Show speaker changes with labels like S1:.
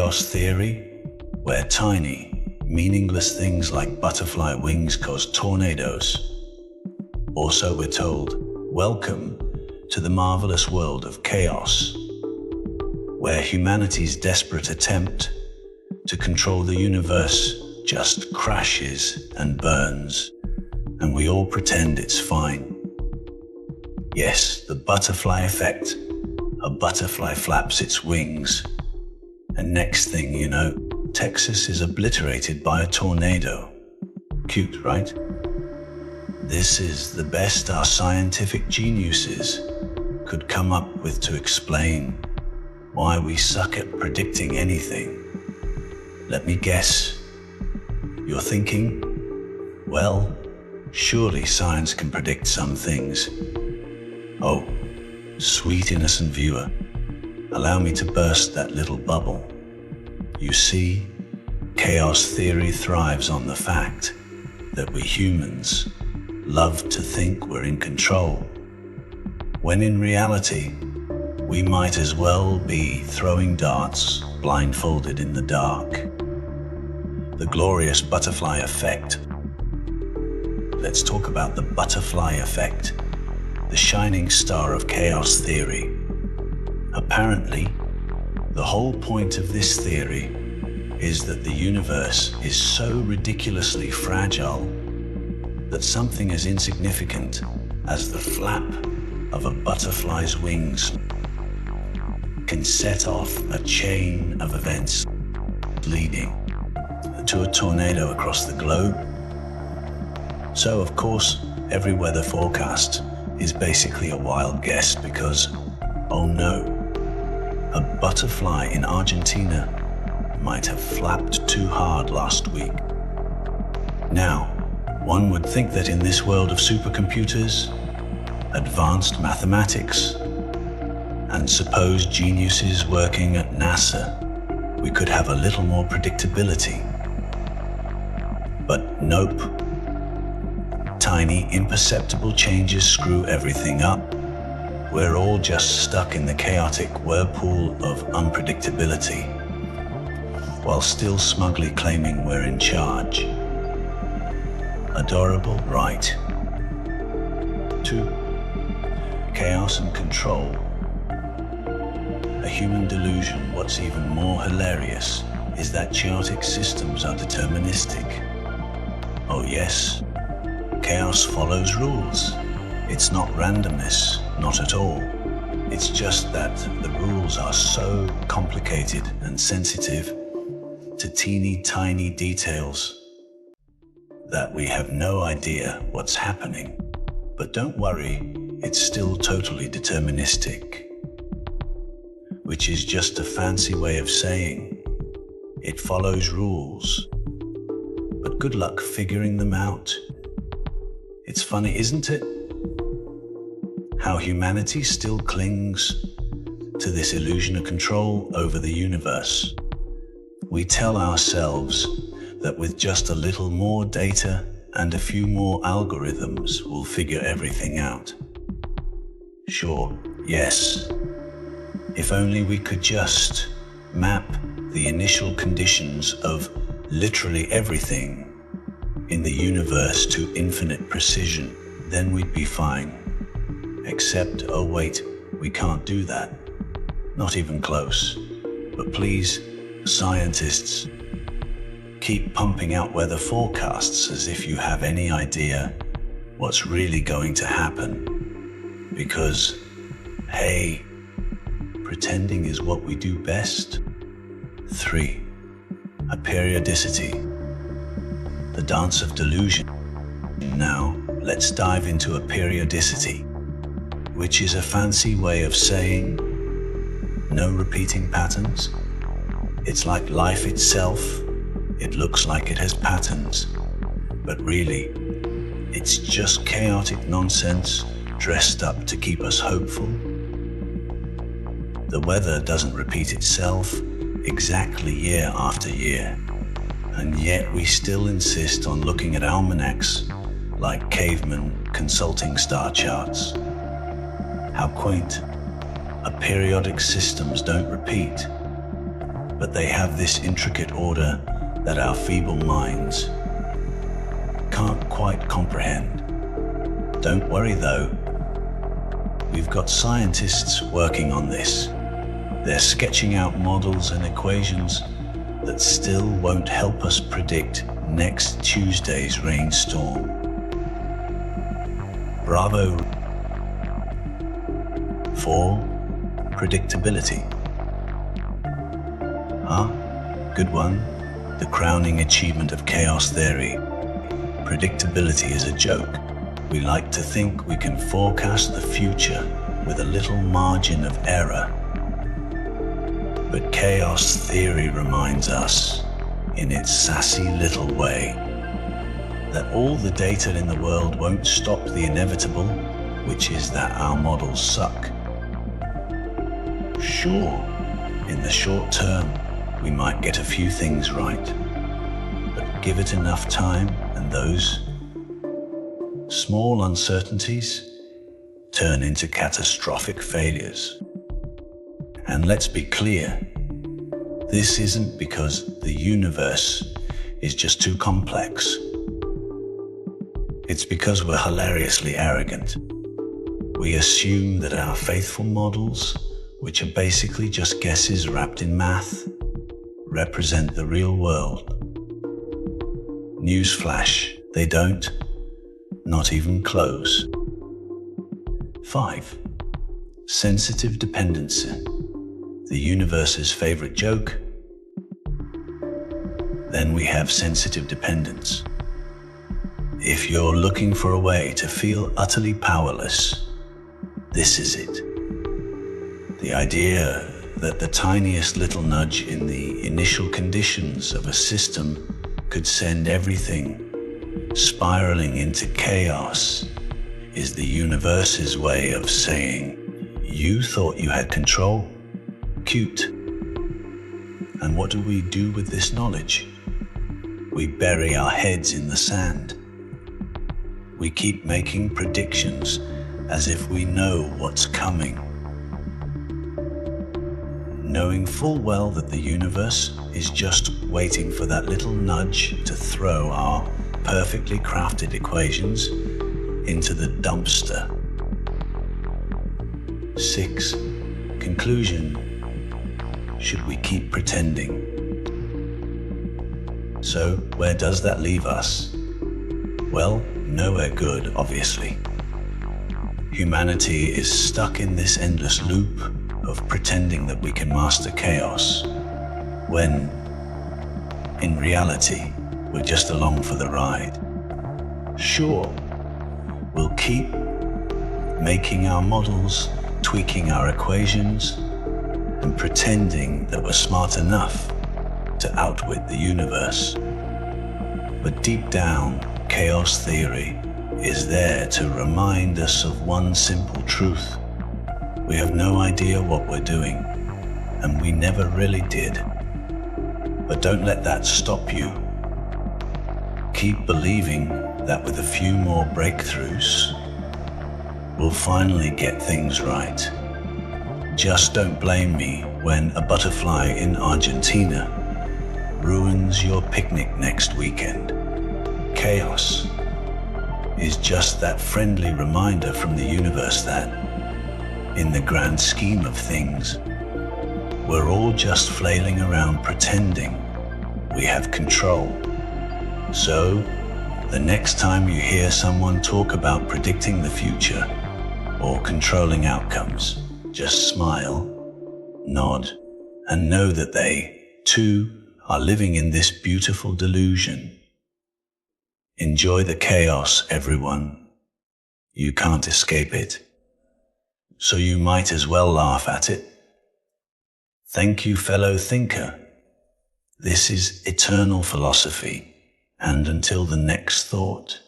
S1: chaos theory, where tiny, meaningless things like butterfly wings cause tornadoes. Also, we're told, welcome to the marvelous world of chaos, where humanity's desperate attempt to control the universe just crashes and burns, and we all pretend it's fine. Yes, the butterfly effect. A butterfly flaps its wings, and next thing you know, Texas is obliterated by a tornado. Cute, right? This is the best our scientific geniuses could come up with to explain why we suck at predicting anything. Let me guess. You're thinking, well, surely science can predict some things. Oh, sweet innocent viewer, allow me to burst that little bubble. You see, chaos theory thrives on the fact that we humans love to think we're in control, when in reality, we might as well be throwing darts blindfolded in the dark. The glorious butterfly effect. Let's talk about the butterfly effect, the shining star of chaos theory. Apparently, the whole point of this theory is that the universe is so ridiculously fragile that something as insignificant as the flap of a butterfly's wings can set off a chain of events leading to a tornado across the globe. So, of course, every weather forecast is basically a wild guess because, oh no, a butterfly in Argentina might have flapped too hard last week. Now, one would think that in this world of supercomputers, advanced mathematics, and supposed geniuses working at NASA, we could have a little more predictability. But nope. Tiny, imperceptible changes screw everything up. We're all just stuck in the chaotic whirlpool of unpredictability, while still smugly claiming we're in charge. Adorable, right? 2. Chaos and control. A human delusion. What's even more hilarious is that chaotic systems are deterministic. Oh yes, chaos follows rules. It's not randomness, not at all. It's just that the rules are so complicated and sensitive to teeny tiny details that we have no idea what's happening. But don't worry, it's still totally deterministic, which is just a fancy way of saying it follows rules. But good luck figuring them out. It's funny, isn't it? How humanity still clings to this illusion of control over the universe. We tell ourselves that with just a little more data and a few more algorithms, we'll figure everything out. Sure, yes. If only we could just map the initial conditions of literally everything in the universe to infinite precision, then we'd be fine. Except, oh wait, we can't do that. Not even close. But please, scientists, keep pumping out weather forecasts as if you have any idea what's really going to happen. Because, hey, pretending is what we do best. 3. A periodicity. The dance of delusion. Now, let's dive into a periodicity, which is a fancy way of saying no repeating patterns. It's like life itself. It looks like it has patterns, but really, it's just chaotic nonsense dressed up to keep us hopeful. The weather doesn't repeat itself exactly year after year, and yet we still insist on looking at almanacs like cavemen consulting star charts. How quaint. A periodic systems don't repeat. but they have this intricate order that our feeble minds can't quite comprehend. Don't worry though, we've got scientists working on this. They're sketching out models and equations that still won't help us predict next Tuesday's rainstorm. Bravo for predictability. Good one. The crowning achievement of chaos theory. Predictability is a joke. We like to think we can forecast the future with a little margin of error. But chaos theory reminds us, in its sassy little way, that all the data in the world won't stop the inevitable, which is that our models suck. Sure, in the short term, we might get a few things right, but give it enough time and those small uncertainties turn into catastrophic failures. And let's be clear, this isn't because the universe is just too complex. It's because we're hilariously arrogant. We assume that our faithful models, which are basically just guesses wrapped in math, represent the real world. Newsflash, they don't. Not even close. 5. Sensitive dependency. The universe's favorite joke. Then we have sensitive dependence. If you're looking for a way to feel utterly powerless, this is it. The idea that the tiniest little nudge in the initial conditions of a system could send everything spiraling into chaos is the universe's way of saying, you thought you had control? Cute. And what do we do with this knowledge? We bury our heads in the sand. We keep making predictions as if we know what's coming, knowing full well that the universe is just waiting for that little nudge to throw our perfectly crafted equations into the dumpster. 6. Conclusion. Should we keep pretending? So, where does that leave us? Well, nowhere good, obviously. Humanity is stuck in this endless loop of pretending that we can master chaos, when, in reality, we're just along for the ride. Sure, we'll keep making our models, tweaking our equations, and pretending that we're smart enough to outwit the universe. But deep down, chaos theory is there to remind us of one simple truth. We have no idea what we're doing, and we never really did. But don't let that stop you. Keep believing that with a few more breakthroughs, we'll finally get things right. Just don't blame me when a butterfly in Argentina ruins your picnic next weekend. Chaos is just that friendly reminder from the universe that, in the grand scheme of things, we're all just flailing around pretending we have control. So, the next time you hear someone talk about predicting the future or controlling outcomes, just smile, nod, and know that they, too, are living in this beautiful delusion. Enjoy the chaos, everyone. You can't escape it. So you might as well laugh at it. Thank you, fellow thinker. This is eternal philosophy, and until the next thought.